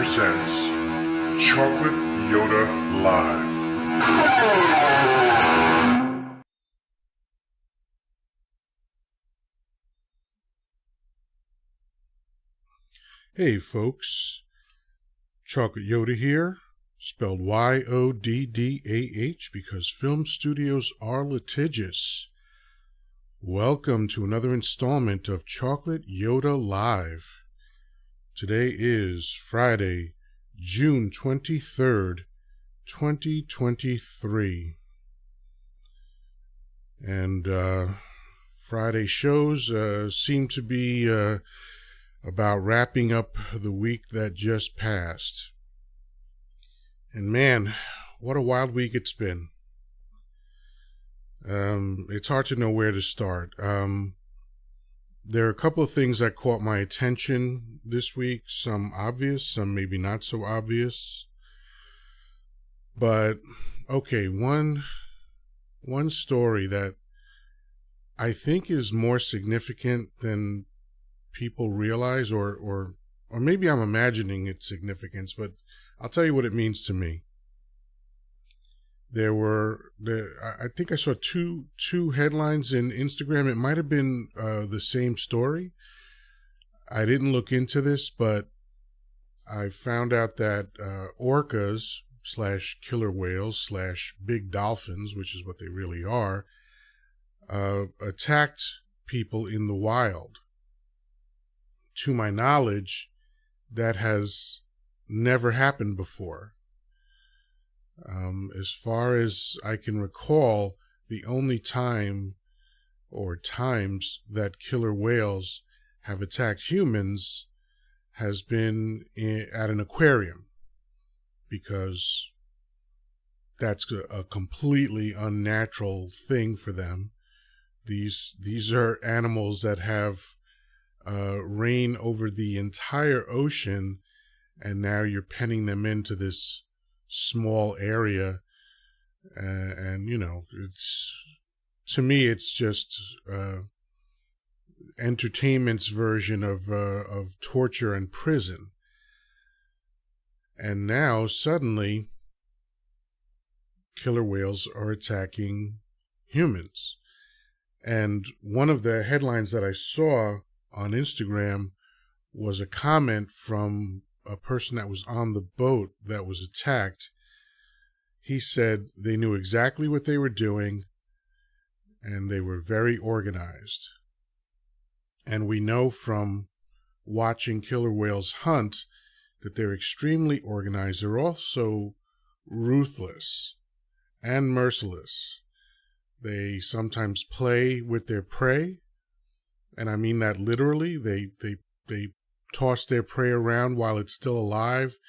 presents Chocolate Yoddah Live. Hey folks, Chocolate Yoddah here, spelled Y-O-D-D-A-H because film studios are litigious. Welcome to another installment of Chocolate Yoddah Live. Today is Friday, June 23rd, 2023. And Friday shows seem to be about wrapping up the week that just passed. And man, what a wild week it's been. It's hard to know where to start. There are a couple of things that caught my attention this week, some obvious, some maybe not so obvious. But, okay, one story that I think is more significant than people realize, or maybe I'm imagining its significance, but I'll tell you what it means to me. I think I saw two headlines in Instagram. It might have been the same story. I didn't look into this, but I found out that orcas / killer whales / big dolphins, which is what they really are, attacked people in the wild. To my knowledge, that has never happened before. As far as I can recall, the only time or times that killer whales have attacked humans has been at an aquarium, because that's a completely unnatural thing for them. These are animals that have reign over the entire ocean, and now you're penning them into this small area, and you know, to me it's just entertainment's version of torture and prison. And now suddenly killer whales are attacking humans. And one of the headlines that I saw on Instagram was a comment from a person that was on the boat that was attacked. He said they knew exactly what they were doing and they were very organized. And we know from watching killer whales hunt that they're extremely organized. They're also ruthless and merciless. They sometimes play with their prey, and I mean that literally. They toss their prey around while it's still alive.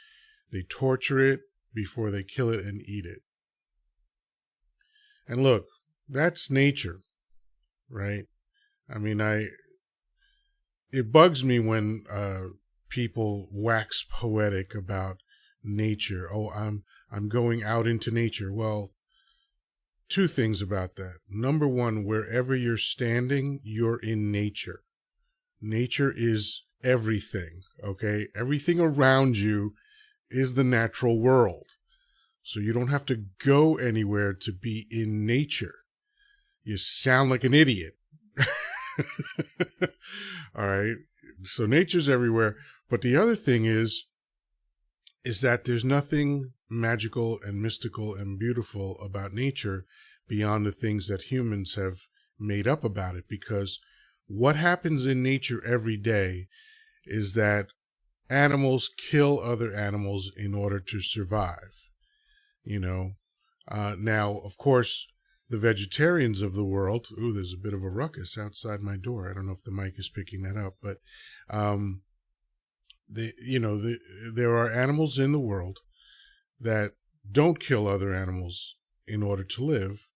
They torture it before they kill it and eat it. And look, that's nature, right? I mean, it bugs me when people wax poetic about nature. Oh, I'm going out into nature. Well, two things about that. Number one, wherever you're standing, you're in nature. Nature is everything, okay? Everything around you is the natural world. So you don't have to go anywhere to be in nature. You sound like an idiot. All right? So nature's everywhere. But the other thing is that there's nothing magical and mystical and beautiful about nature beyond the things that humans have made up about it. Because what happens in nature every day is that animals kill other animals in order to survive. You know, now, of course, the vegetarians of the world, there's a bit of a ruckus outside my door. I don't know if the mic is picking that up, but, there are animals in the world that don't kill other animals in order to live.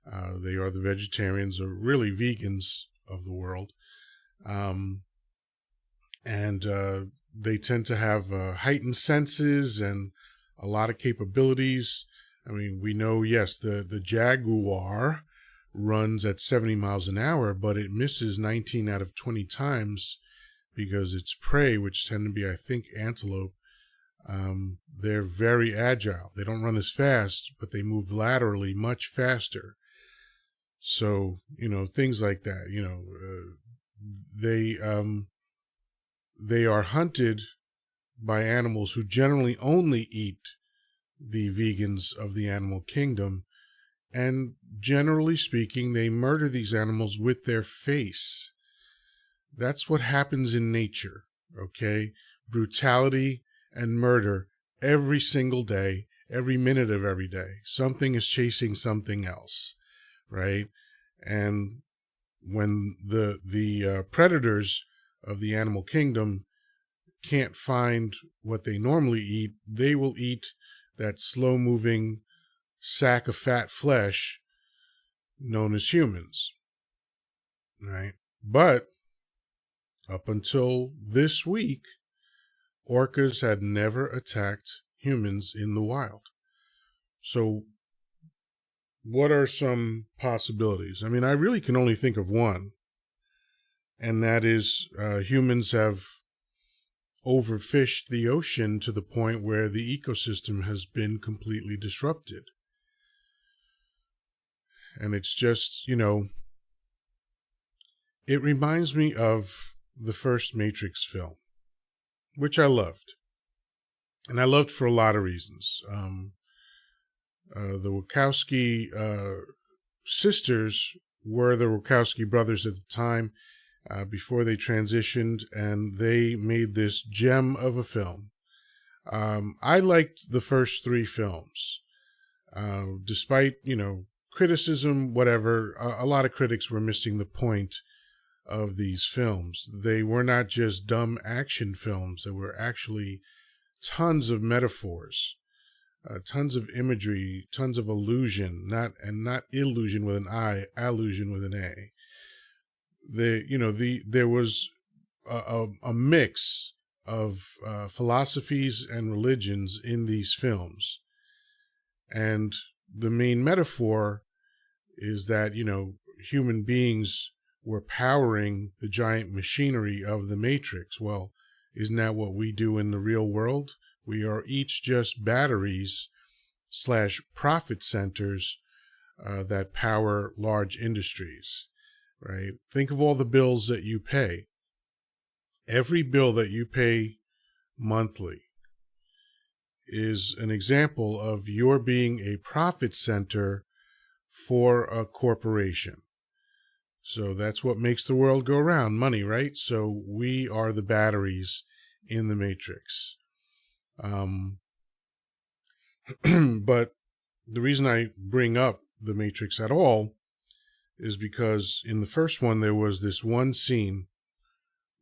They are the vegetarians, or really vegans of the world. And they tend to have heightened senses and a lot of capabilities. I mean, we know, yes, the jaguar runs at 70 miles an hour, but it misses 19 out of 20 times because its prey, which tend to be, I think, antelope, They're very agile. They don't run as fast, but they move laterally much faster. So, things like that, they are hunted by animals who generally only eat the vegans of the animal kingdom. And generally speaking, they murder these animals with their face. That's what happens in nature, okay? Brutality and murder every single day, every minute of every day. Something is chasing something else, right? And when the predators of the animal kingdom can't find what they normally eat, they will eat that slow-moving sack of fat flesh known as humans, right? But up until this week, orcas had never attacked humans in the wild. So what are some possibilities? I mean, I really can only think of one, and that is humans have overfished the ocean to the point where the ecosystem has been completely disrupted. And it's just, it reminds me of the first Matrix film, which I loved. And I loved for a lot of reasons. The Wachowski sisters were the Wachowski brothers at the time, before they transitioned, and they made this gem of a film. I liked the first three films. Despite, criticism, whatever, a lot of critics were missing the point of these films. They were not just dumb action films. There were actually tons of metaphors, tons of imagery, tons of illusion, not illusion with an I, allusion with an A. There was a mix of philosophies and religions in these films. And the main metaphor is that, human beings were powering the giant machinery of the Matrix. Well, isn't that what we do in the real world? We are each just batteries / profit centers that power large industries, right? Think of all the bills that you pay. Every bill that you pay monthly is an example of your being a profit center for a corporation. So that's what makes the world go round, money, right? So we are the batteries in the Matrix. But the reason I bring up the Matrix at all is because in the first one, there was this one scene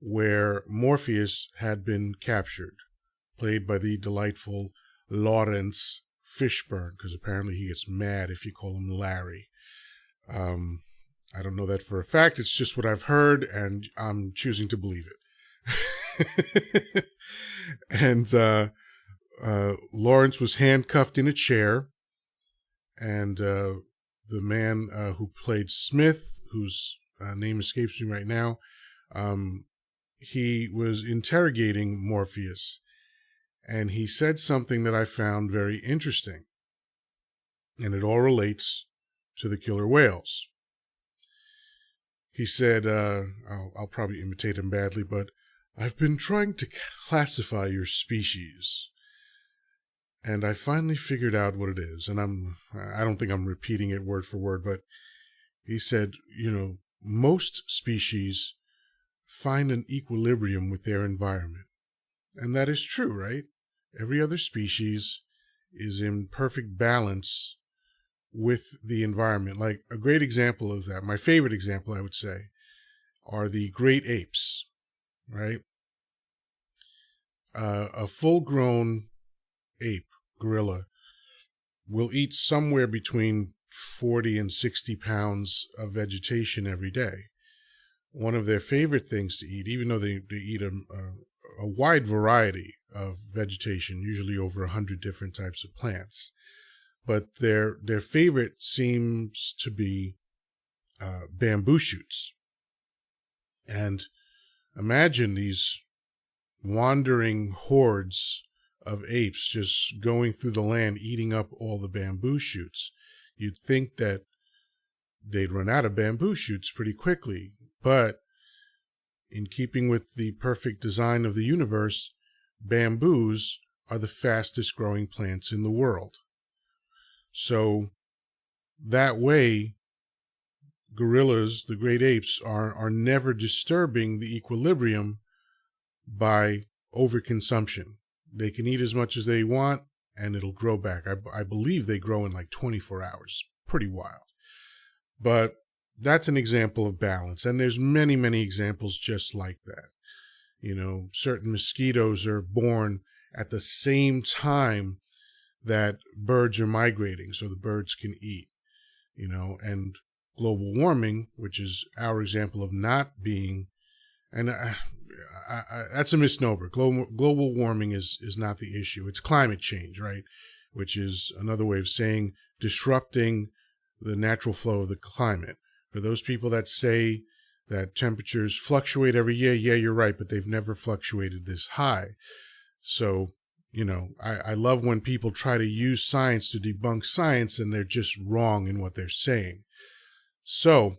where Morpheus had been captured, played by the delightful Lawrence Fishburne, because apparently he gets mad if you call him Larry. I don't know that for a fact. It's just what I've heard, and I'm choosing to believe it. And Lawrence was handcuffed in a chair, and the man who played Smith, whose name escapes me right now, he was interrogating Morpheus, and he said something that I found very interesting, and it all relates to the killer whales. He said, I'll probably imitate him badly, but I've been trying to classify your species, and I finally figured out what it is. And I don't think I'm repeating it word for word, but he said, most species find an equilibrium with their environment. And that is true, right? Every other species is in perfect balance with the environment. Like a great example of that, my favorite example, I would say, are the great apes, right? A full-grown ape, gorilla, will eat somewhere between 40 and 60 pounds of vegetation every day. One of their favorite things to eat, even though they eat a wide variety of vegetation, usually over 100 different types of plants, but their favorite seems to be bamboo shoots. And imagine these wandering hordes of apes just going through the land, eating up all the bamboo shoots. You'd think that they'd run out of bamboo shoots pretty quickly, but in keeping with the perfect design of the universe, bamboos are the fastest growing plants in the world. So that way, gorillas, the great apes, are never disturbing the equilibrium by overconsumption. They can eat as much as they want and it'll grow back. I believe they grow in like 24 hours. Pretty wild. But that's an example of balance. And there's many, many examples just like that. You know, certain mosquitoes are born at the same time that birds are migrating so the birds can eat, you know, and global warming, which is our example of not being, and that's a misnomer. Global warming is not the issue. It's climate change, right? Which is another way of saying disrupting the natural flow of the climate. For those people that say that temperatures fluctuate every year, yeah, you're right, but they've never fluctuated this high. So, you know, I love when people try to use science to debunk science and they're just wrong in what they're saying. So,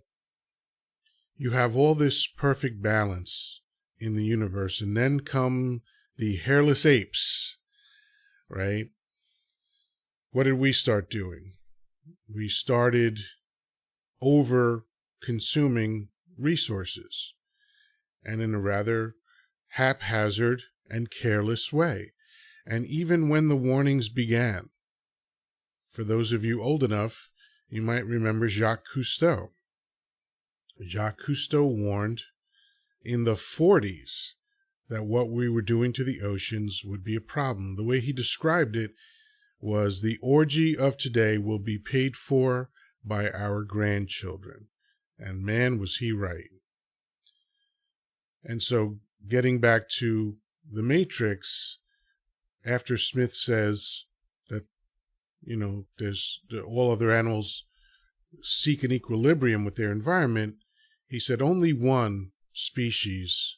you have all this perfect balance in the universe, and then come the hairless apes, right? What did we start doing? We started over consuming resources, and in a rather haphazard and careless way. And even when the warnings began, for those of you old enough, you might remember Jacques Cousteau. Jacques Cousteau warned in the 40s that what we were doing to the oceans would be a problem. The way he described it was the orgy of today will be paid for by our grandchildren. And man, was he right. And so getting back to the Matrix, after Smith says that, you know, all other animals seek an equilibrium with their environment, he said only one species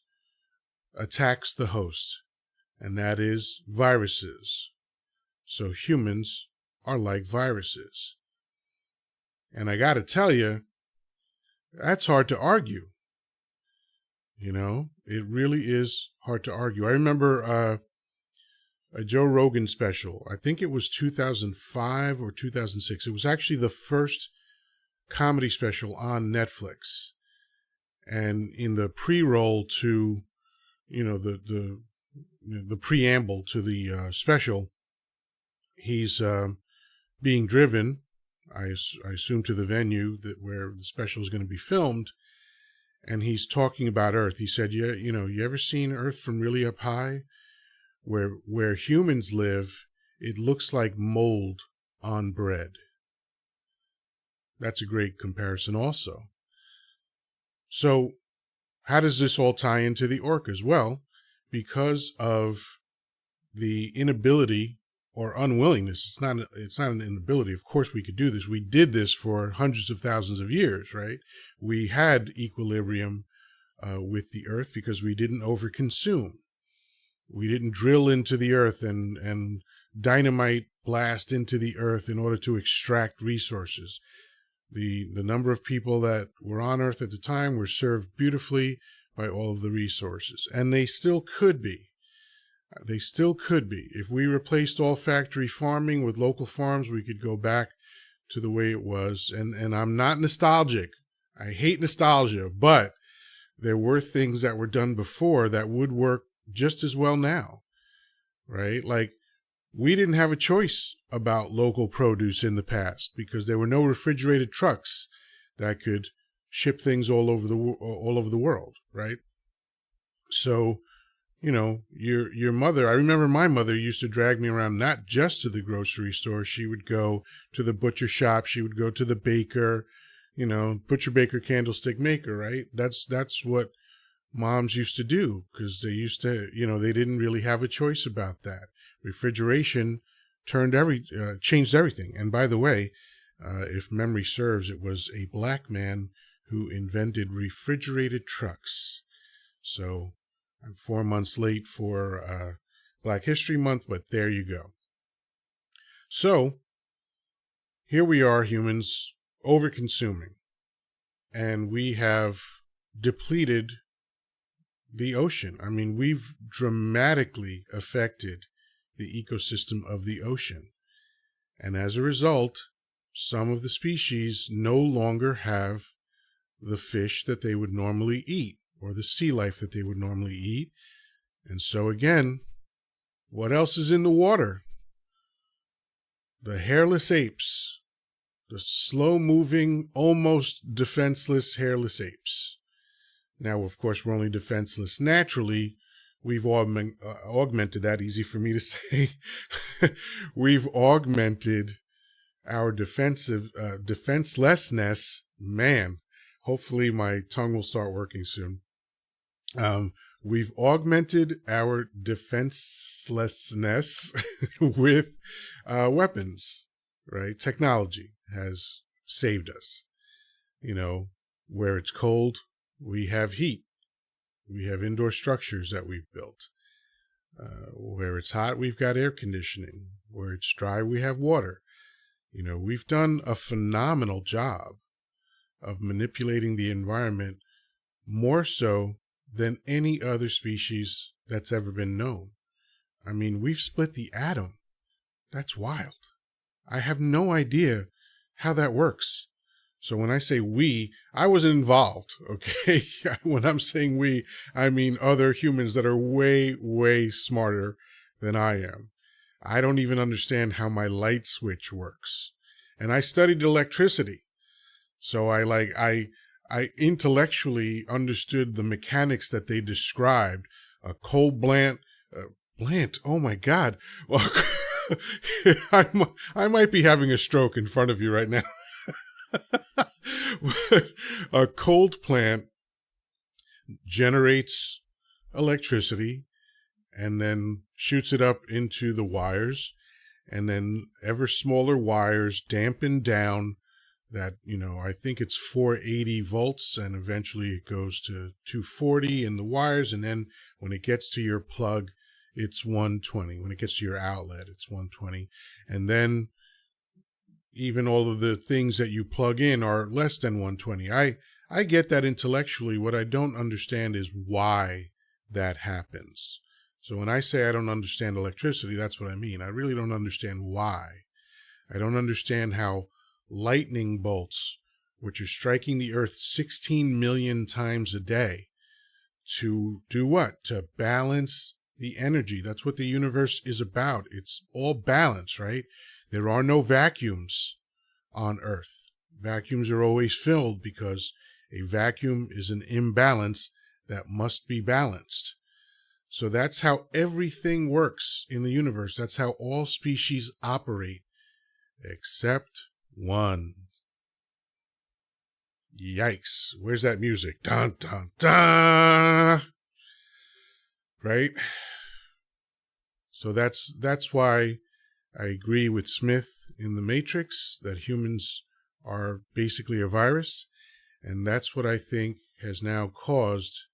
attacks the host, and that is viruses. So humans are like viruses. And I got to tell you, that's hard to argue. You know, it really is hard to argue. I remember a Joe Rogan special. I think it was 2005 or 2006. It was actually the first comedy special on Netflix. And in the pre-roll to, you know, the preamble to the special, he's being driven, I assume, to the venue where the special is going to be filmed, and he's talking about Earth. He said, "Yeah, you know, you ever seen Earth from really up high, where humans live? It looks like mold on bread." That's a great comparison, also. So, how does this all tie into the orcas? Well, because of the inability or unwillingness. It's not an inability. Of course we could do this. We did this for hundreds of thousands of years, right? We had equilibrium with the earth because we didn't overconsume. We didn't drill into the earth and dynamite blast into the earth in order to extract resources. The number of people that were on earth at the time were served beautifully by all of the resources. And they still could be. They still could be. If we replaced all factory farming with local farms, we could go back to the way it was. And I'm not nostalgic. I hate nostalgia, but there were things that were done before that would work just as well now, right? Like, we didn't have a choice about local produce in the past because there were no refrigerated trucks that could ship things all over the world, right? So, you know, your mother, I remember my mother used to drag me around not just to the grocery store. She would go to the butcher shop. She would go to the baker, you know, butcher, baker, candlestick maker, right? That's what moms used to do because they used to, you know, they didn't really have a choice about that. Refrigeration changed everything. And by the way, if memory serves, it was a black man who invented refrigerated trucks. So I'm 4 months late for Black History Month, but there you go. So here we are, humans, over-consuming, and we have depleted the ocean. I mean, we've dramatically affected the ecosystem of the ocean. And as a result, some of the species no longer have the fish that they would normally eat, or the sea life that they would normally eat. And so again, what else is in the water? The hairless apes, the slow-moving, almost defenseless hairless apes. Now, of course, we're only defenseless naturally. We've augmented that, easy for me to say. We've augmented our defenselessness. Man, hopefully my tongue will start working soon. We've augmented our defenselessness with weapons, right? Technology has saved us. You know, where it's cold, we have heat. We have indoor structures that we've built. Where it's hot, we've got air conditioning. Where it's dry, we have water. You know, we've done a phenomenal job of manipulating the environment, more so than any other species that's ever been known. I mean, we've split the atom. That's wild. I have no idea how that works. So when I say we, I wasn't involved, okay? When I'm saying we, I mean other humans that are way, way smarter than I am. I don't even understand how my light switch works. And I studied electricity. So I intellectually understood the mechanics that they described. A coal plant, oh my God. Well, I might be having a stroke in front of you right now. A cold plant generates electricity and then shoots it up into the wires, and then ever smaller wires dampen down that, you know, I think it's 480 volts, and eventually it goes to 240 in the wires, and then when it gets to your plug, it's 120. When it gets to your outlet, it's 120. And then even all of the things that you plug in are less than 120. I get that intellectually. What I don't understand is why that happens. So when I say I don't understand electricity, that's what I mean. I really don't understand why. I don't understand how lightning bolts, which are striking the earth 16 million times a day, to do what? To balance the energy. That's what the universe is about. It's all balance, right? There are no vacuums on Earth. Vacuums are always filled because a vacuum is an imbalance that must be balanced. So that's how everything works in the universe. That's how all species operate, except one. Yikes. Where's that music? Dun, dun, dun. Right? So that's why I agree with Smith in The Matrix that humans are basically a virus, and that's what I think has now caused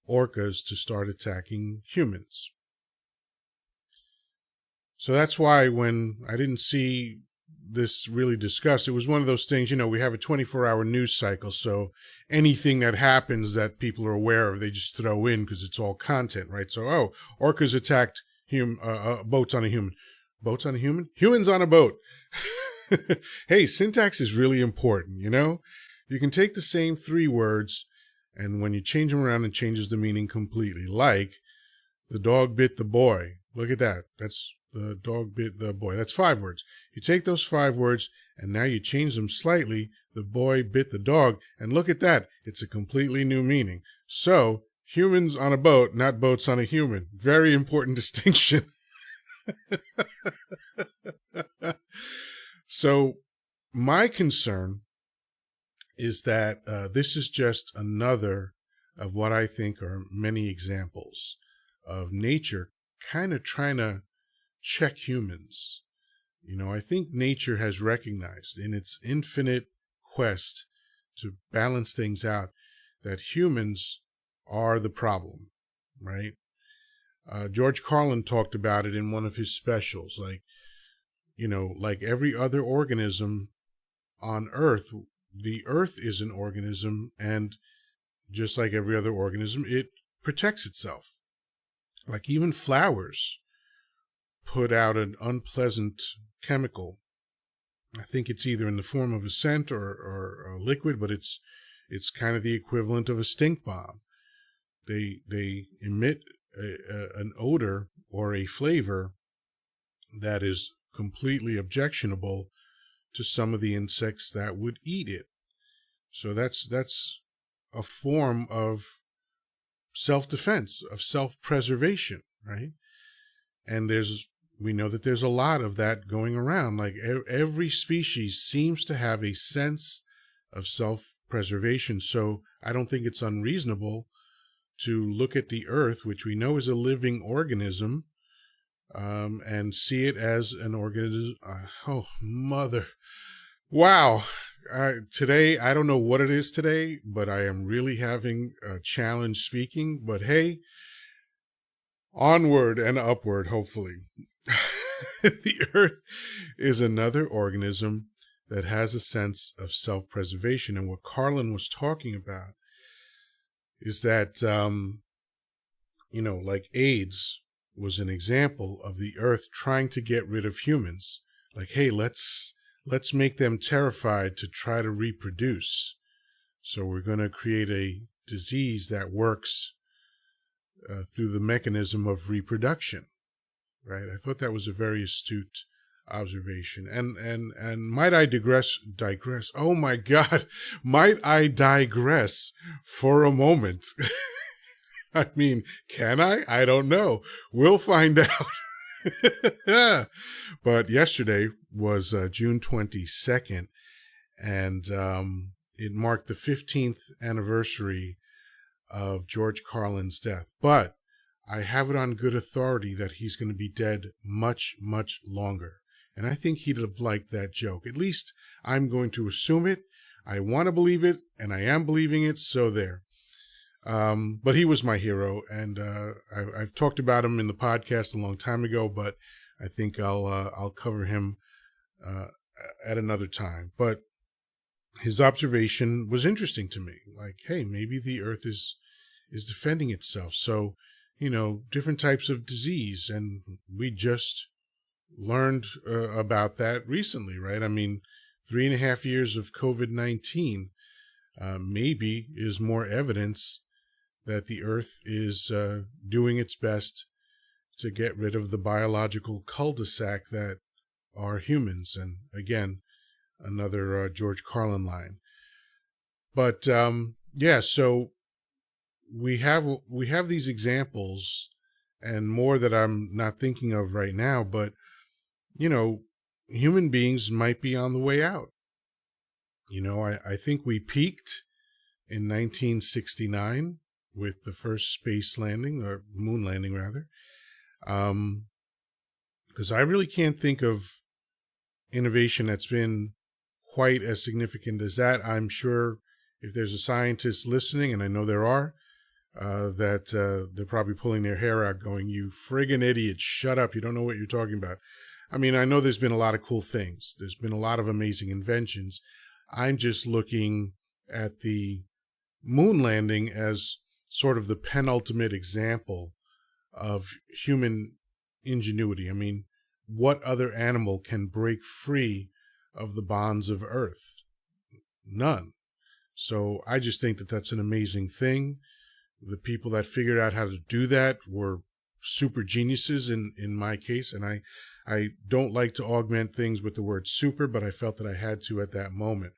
orcas to start attacking humans. So that's why when I didn't see this really discussed, it was one of those things, you know, we have a 24-hour news cycle, so anything that happens that people are aware of, they just throw in because it's all content, right? So, oh, orcas attacked boats on a human. Boats on a human? Humans on a boat. Hey, syntax is really important, you know? You can take the same three words, and when you change them around, it changes the meaning completely. Like, the dog bit the boy. Look at that. That's the dog bit the boy. That's 5 words. You take those 5 words, and now you change them slightly. The boy bit the dog, and look at that. It's a completely new meaning. So, humans on a boat, not boats on a human. Very important distinction. So my concern is that this is just another of what I think are many examples of nature kind of trying to check humans. You know, I think nature has recognized in its infinite quest to balance things out that humans are the problem, right? George Carlin talked about it in one of his specials. Like, like every other organism on Earth, the Earth is an organism, and just like every other organism, it protects itself. Like even flowers put out an unpleasant chemical. I think it's either in the form of a scent or a liquid, but it's kind of the equivalent of a stink bomb. They emit an odor or a flavor that is completely objectionable to some of the insects that would eat it. So that's a form of self-defense, of self-preservation, right? And we know that there's a lot of that going around. Like every species seems to have a sense of self-preservation. So I don't think it's unreasonable to look at the Earth, which we know is a living organism, and see it as an organism. Oh, mother. Wow. Today, I don't know what it is today, but I am really having a challenge speaking. But hey, onward and upward, hopefully. The Earth is another organism that has a sense of self-preservation. And what Carlin was talking about is that, like AIDS was an example of the Earth trying to get rid of humans. Like, hey, let's make them terrified to try to reproduce. So we're going to create a disease that works through the mechanism of reproduction, right? I thought that was a very astute observation. And might I digress? Oh my God, might I digress for a moment? I mean, can I? I don't know. We'll find out. But yesterday was June 22nd, and it marked the 15th anniversary of George Carlin's death. But I have it on good authority that he's going to be dead much, much longer. And I think he'd have liked that joke. At least I'm going to assume it. I want to believe it, and I am believing it, so there. But he was my hero, and I've talked about him in the podcast a long time ago, but I think I'll cover him at another time. But his observation was interesting to me. Like, hey, maybe the Earth is defending itself. So, different types of disease, and we just learned about that recently, right? I mean, 3.5 years of COVID-19 maybe is more evidence that the Earth is doing its best to get rid of the biological cul-de-sac that are humans. And again, another George Carlin line. But so we have these examples and more that I'm not thinking of right now, but human beings might be on the way out. I think we peaked in 1969 with the first space landing, or moon landing rather. Because I really can't think of innovation that's been quite as significant as that. I'm sure if there's a scientist listening, and I know there are, that they're probably pulling their hair out going, "You friggin' idiot, shut up, you don't know what you're talking about." I mean, I know there's been a lot of cool things. There's been a lot of amazing inventions. I'm just looking at the moon landing as sort of the penultimate example of human ingenuity. I mean, what other animal can break free of the bonds of Earth? None. So I just think that that's an amazing thing. The people that figured out how to do that were super geniuses in my case, and I don't like to augment things with the word super, but I felt that I had to at that moment.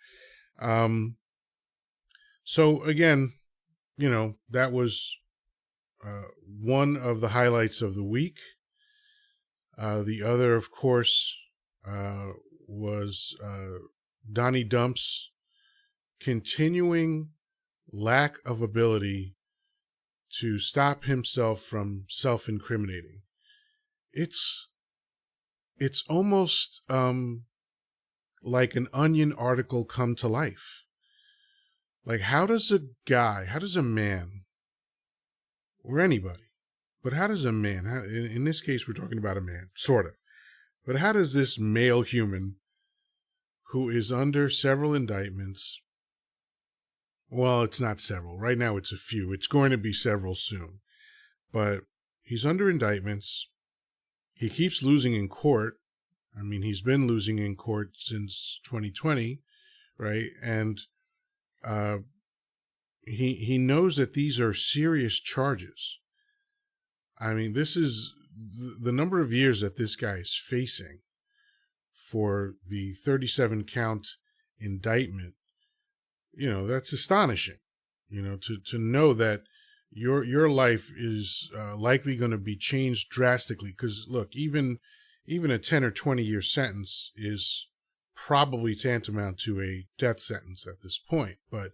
So again, that was one of the highlights of the week. The other, of course, was Donnie Dump's continuing lack of ability to stop himself from self-incriminating. It's almost like an Onion article come to life. Like, how does a man, or anybody, But how does a man, in this case, we're talking about a man, sort of, but how does this male human who is under several indictments, well, it's not several. Right now it's a few. It's going to be several soon. But he's under indictments. He keeps losing in court. I mean, he's been losing in court since 2020, right? And he knows that these are serious charges. I mean, this is the number of years that this guy is facing for the 37 count indictment. You know, that's astonishing. You know, to know that your life is likely going to be changed drastically. Because look, even a 10 or 20 year sentence is probably tantamount to a death sentence at this point. But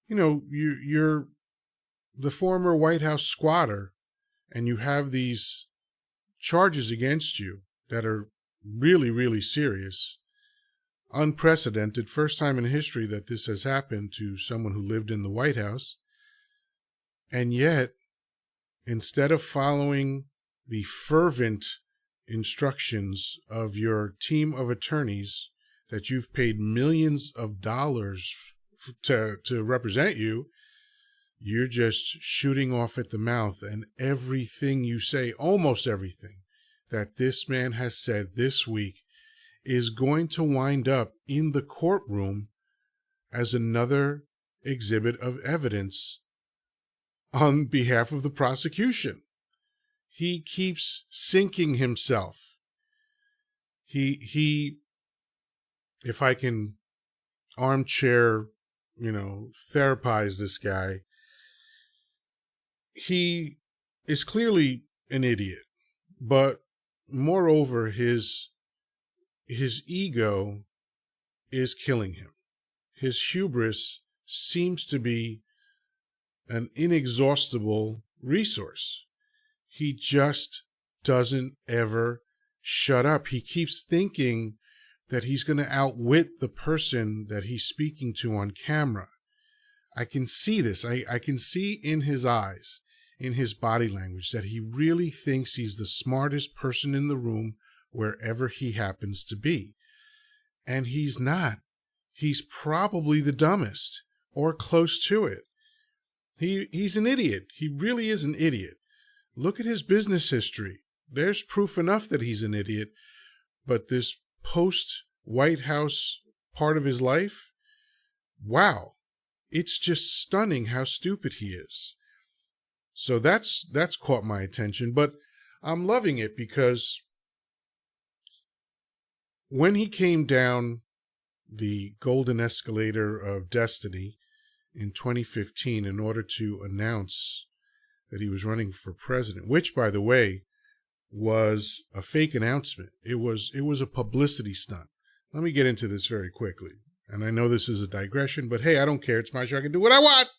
you know, you're the former White House squatter, and you have these charges against you that are really, really serious, unprecedented, first time in history that this has happened to someone who lived in the White House. And yet, instead of following the fervent instructions of your team of attorneys that you've paid millions of dollars to represent you, you're just shooting off at the mouth, and everything you say, almost everything that this man has said this week, is going to wind up in the courtroom as another exhibit of evidence on behalf of the prosecution. He keeps sinking himself. He, if I can armchair, therapize this guy, he is clearly an idiot, but moreover, his ego is killing him. His hubris seems to be an inexhaustible resource. He just doesn't ever shut up. He keeps thinking that he's going to outwit the person that he's speaking to on camera. I can see this. I can see in his eyes, in his body language, that he really thinks he's the smartest person in the room wherever he happens to be. And he's not. He's probably the dumbest or close to it. He's an idiot. He really is an idiot. Look at his business history. There's proof enough that he's an idiot. But this post-White House part of his life, wow. It's just stunning how stupid he is. So that's caught my attention. But I'm loving it because when he came down the golden escalator of destiny in 2015 in order to announce that he was running for president, which, by the way, was a fake announcement. It was a publicity stunt. Let me get into this very quickly. And I know this is a digression, but hey, I don't care. It's my show. I can do what I want.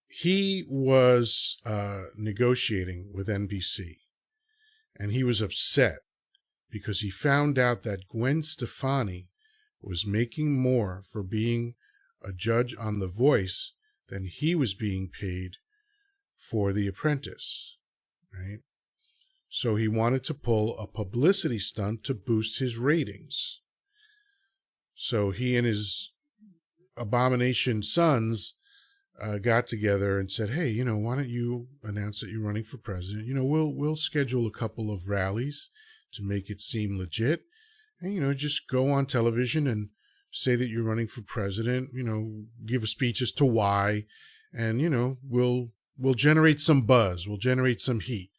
He was negotiating with NBC, and he was upset because he found out that Gwen Stefani was making more for being a judge on The Voice than he was being paid for The Apprentice, right? So he wanted to pull a publicity stunt to boost his ratings. So he and his abomination sons got together and said, hey, why don't you announce that you're running for president? We'll schedule a couple of rallies to make it seem legit. And, just go on television and say that you're running for president, give a speech as to why. And, we'll generate some buzz. We'll generate some heat,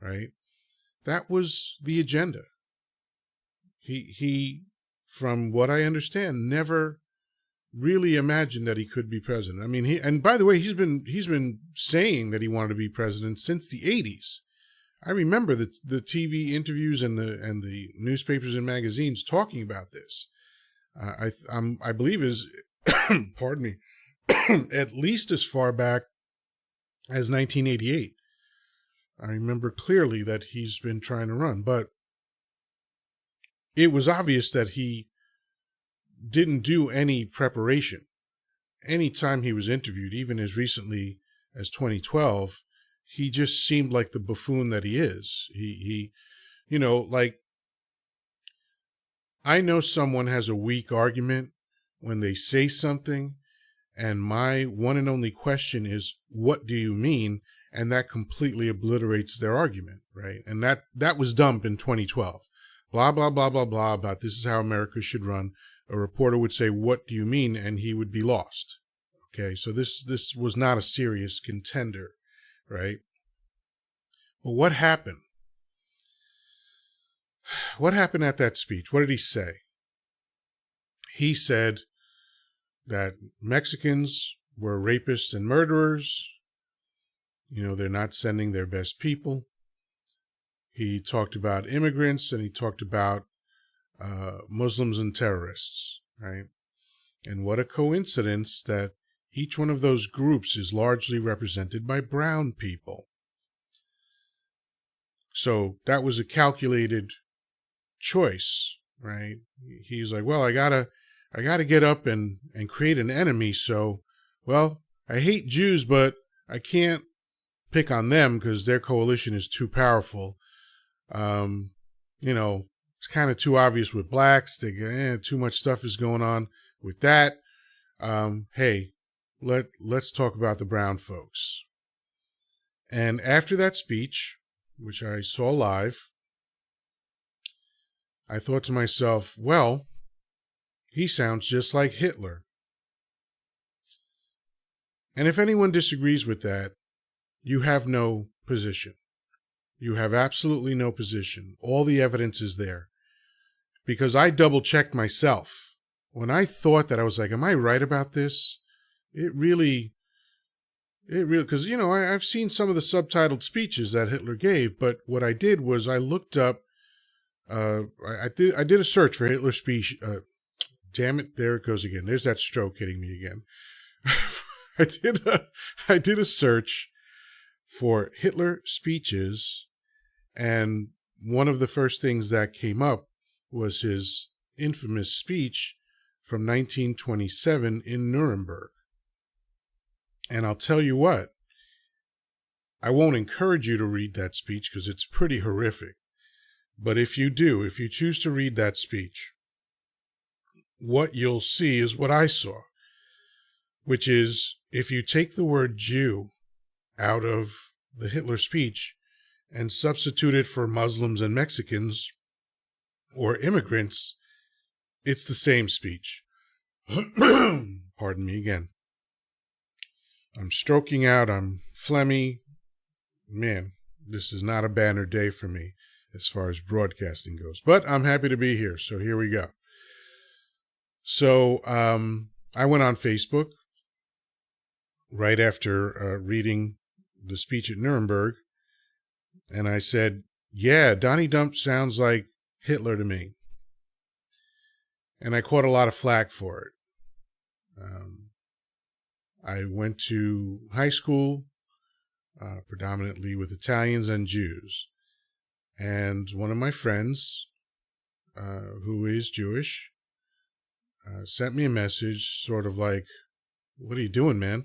right? That was the agenda. He, from what I understand, never really imagined that he could be president. I mean, and by the way, he's been saying that he wanted to be president since the 80s. I remember the TV interviews and the newspapers and magazines talking about this. I believe is, pardon me, at least as far back as 1988. I remember clearly that he's been trying to run, but it was obvious that he didn't do any preparation. any time he was interviewed, even as recently as 2012, he just seemed like the buffoon that he is. He like, I know someone has a weak argument when they say something, and my one and only question is, what do you mean? And that completely obliterates their argument, right? And that was Dump in 2012. Blah, blah, blah, blah, blah, about this is how America should run. A reporter would say, what do you mean? And he would be lost. Okay, so this was not a serious contender, right? Well, what happened? What happened at that speech? What did he say? He said that Mexicans were rapists and murderers. They're not sending their best people. He talked about immigrants, and he talked about Muslims and terrorists, right? And what a coincidence that each one of those groups is largely represented by brown people. So that was a calculated choice, right? He's like, well, I gotta get up and create an enemy. So, well, I hate Jews, but I can't pick on them because their coalition is too powerful. It's kind of too obvious with blacks. Too much stuff is going on with that. Hey, let's talk about the brown folks. And after that speech, which I saw live, I thought to myself, well, he sounds just like Hitler. And if anyone disagrees with that, you have no position. You have absolutely no position. All the evidence is there. Because I double-checked myself. When I thought that, I was like, am I right about this? It really, because, I've seen some of the subtitled speeches that Hitler gave, but what I did was I looked up, I did a search for Hitler speech. Damn it, there it goes again. There's that stroke hitting me again. I did a search for Hitler speeches, and one of the first things that came up was his infamous speech from 1927 in Nuremberg. And I'll tell you what, I won't encourage you to read that speech because it's pretty horrific. But if you choose to read that speech, what you'll see is what I saw, which is if you take the word Jew out of the Hitler speech and substitute it for Muslims and Mexicans or immigrants, it's the same speech. Pardon me again. I'm stroking out. I'm phlegmy. Man, this is not a banner day for me as far as broadcasting goes. But I'm happy to be here, so here we go. So I went on Facebook right after reading the speech at Nuremberg, and I said, yeah, Donnie Dump sounds like Hitler to me. And I caught a lot of flack for it. I went to high school predominantly with Italians and Jews. And one of my friends, who is Jewish, sent me a message sort of like, what are you doing, man?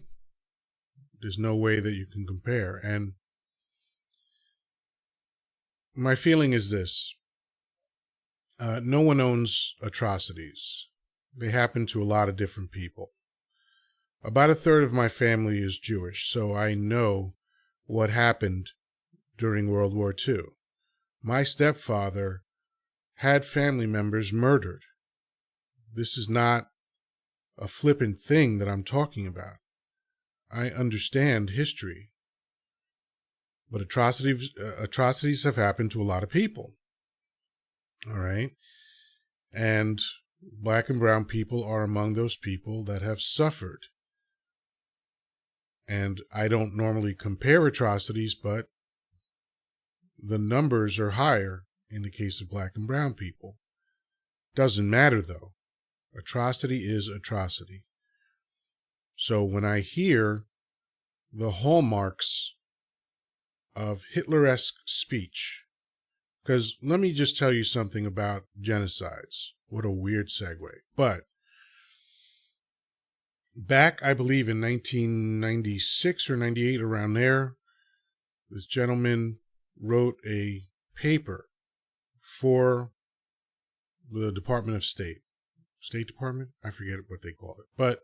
There's no way that you can compare. And my feeling is this. No one owns atrocities. They happen to a lot of different people. About a third of my family is Jewish, so I know what happened during World War II. My stepfather had family members murdered. This is not a flippant thing that I'm talking about. I understand history. But atrocities have happened to a lot of people. All right? And black and brown people are among those people that have suffered. And I don't normally compare atrocities, but the numbers are higher in the case of black and brown people. Doesn't matter, though. Atrocity is atrocity. So when I hear the hallmarks of Hitler-esque speech, because let me just tell you something about genocides. What a weird segue. But Back, I believe, in 1996 or 98, around there, this gentleman wrote a paper for the Department of State. State Department? I forget what they call it. But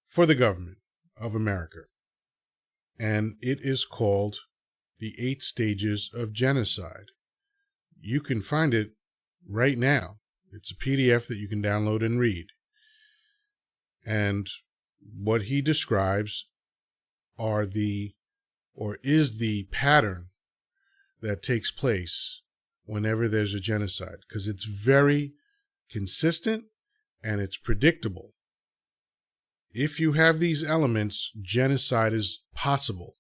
for the government of America. And it is called The 8 Stages of Genocide. You can find it right now. It's a PDF that you can download and read. And what he describes is the pattern that takes place whenever there's a genocide, because it's very consistent and it's predictable. If you have these elements, genocide is possible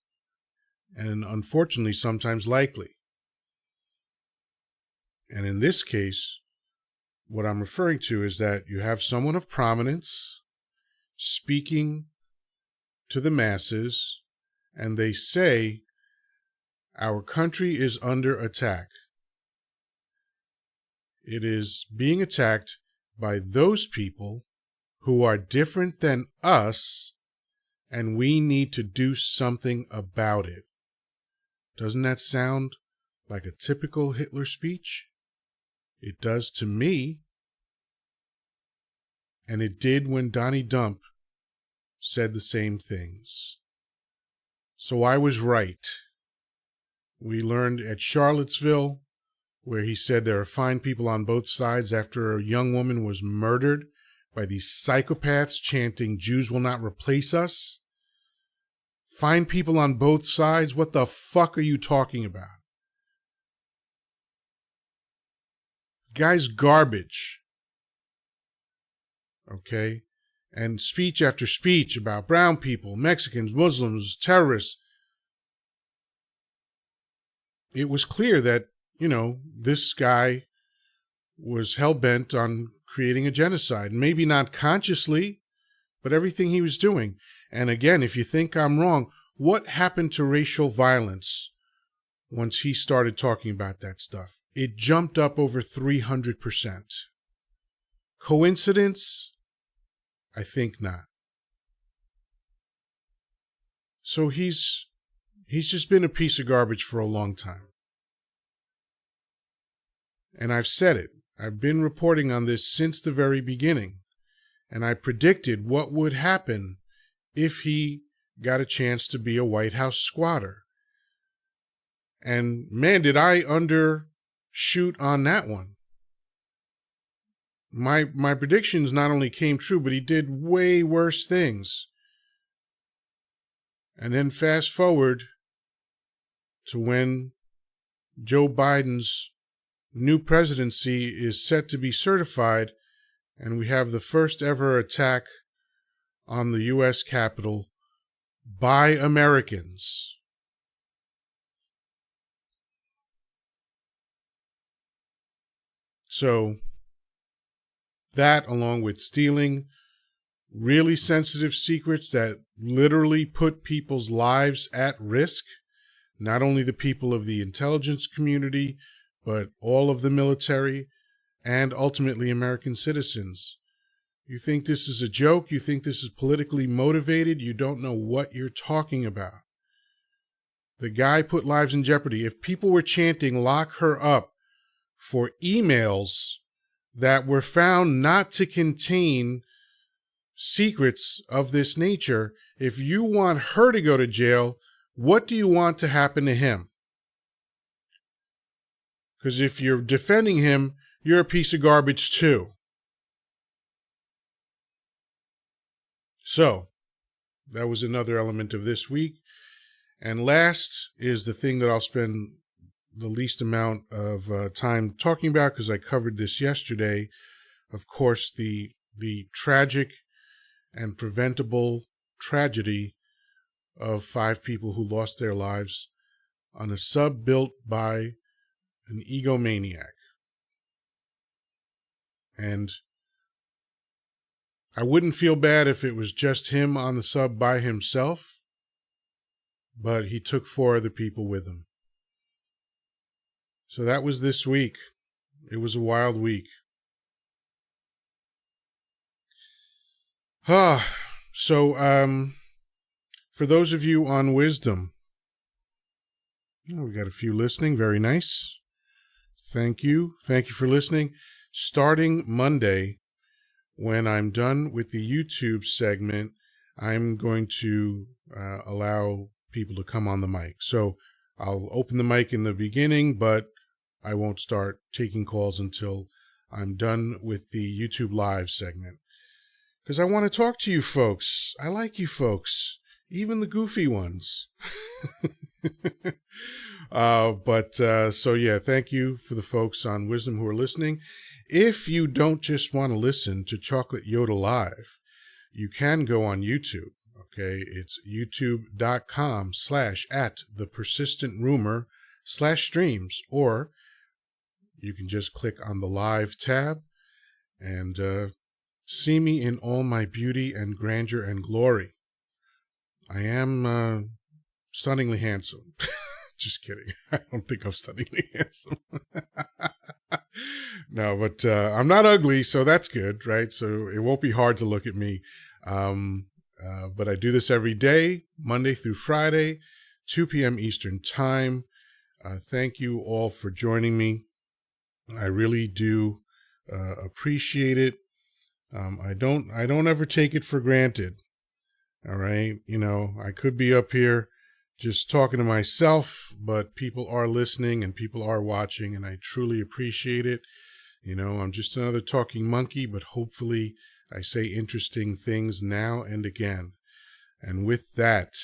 and unfortunately sometimes likely. And in this case, what I'm referring to is that you have someone of prominence speaking to the masses, and they say, our country is under attack. It is being attacked by those people who are different than us, and we need to do something about it. Doesn't that sound like a typical Hitler speech? It does to me. And it did when Donnie Dump said the same things. So I was right. We learned at Charlottesville, where he said there are fine people on both sides, after a young woman was murdered by these psychopaths chanting, "Jews will not replace us." Fine people on both sides? What the fuck are you talking about? Guy's garbage. Okay? And speech after speech about brown people, Mexicans, Muslims, terrorists. It was clear that, this guy was hell-bent on creating a genocide. Maybe not consciously, but everything he was doing. And again, if you think I'm wrong, what happened to racial violence once he started talking about that stuff? It jumped up over 300%. Coincidence? I think not. So he's just been a piece of garbage for a long time. And I've said it. I've been reporting on this since the very beginning. And I predicted what would happen if he got a chance to be a White House squatter. And man, did I undershoot on that one. My predictions not only came true, but he did way worse things. And then fast forward to when Joe Biden's new presidency is set to be certified, and we have the first ever attack on the U.S. Capitol by Americans. So that, along with stealing really sensitive secrets that literally put people's lives at risk, not only the people of the intelligence community, but all of the military and ultimately American citizens. You think this is a joke? You think this is politically motivated? You don't know what you're talking about. The guy put lives in jeopardy. If people were chanting, "Lock her up," for emails that were found not to contain secrets of this nature, if you want her to go to jail, what do you want to happen to him? Because if you're defending him, you're a piece of garbage too. So, that was another element of this week. And last is the thing that I'll spend the least amount of time talking about, because I covered this yesterday. Of course, the tragic and preventable tragedy of 5 people who lost their lives on a sub built by an egomaniac. And I wouldn't feel bad if it was just him on the sub by himself, but he took 4 other people with him. So that was this week. It was a wild week. So, for those of you on Wisdom, we got a few listening. Very nice. Thank you. Thank you for listening. Starting Monday, when I'm done with the YouTube segment, I'm going to allow people to come on the mic. So I'll open the mic in the beginning, but I won't start taking calls until I'm done with the YouTube Live segment. Because I want to talk to you folks. I like you folks, even the goofy ones. So yeah, thank you for the folks on Wisdom who are listening. If you don't just want to listen to Chocolate Yoddah Live, you can go on YouTube. Okay, it's youtube.com/@thepersistentrumor/streams, or you can just click on the live tab and see me in all my beauty and grandeur and glory. I am stunningly handsome. Just kidding. I don't think I'm stunningly handsome. No, but I'm not ugly, so that's good, right? So it won't be hard to look at me. But I do this every day, Monday through Friday, 2 p.m. Eastern Time. Thank you all for joining me. I really do appreciate it. I don't ever take it for granted. All right. I could be up here just talking to myself, but people are listening and people are watching, and I truly appreciate it. I'm just another talking monkey, but hopefully I say interesting things now and again. And with that,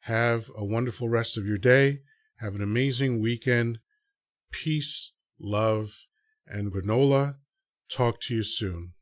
have a wonderful rest of your day. Have an amazing weekend. Peace, love, and granola. Talk to you soon.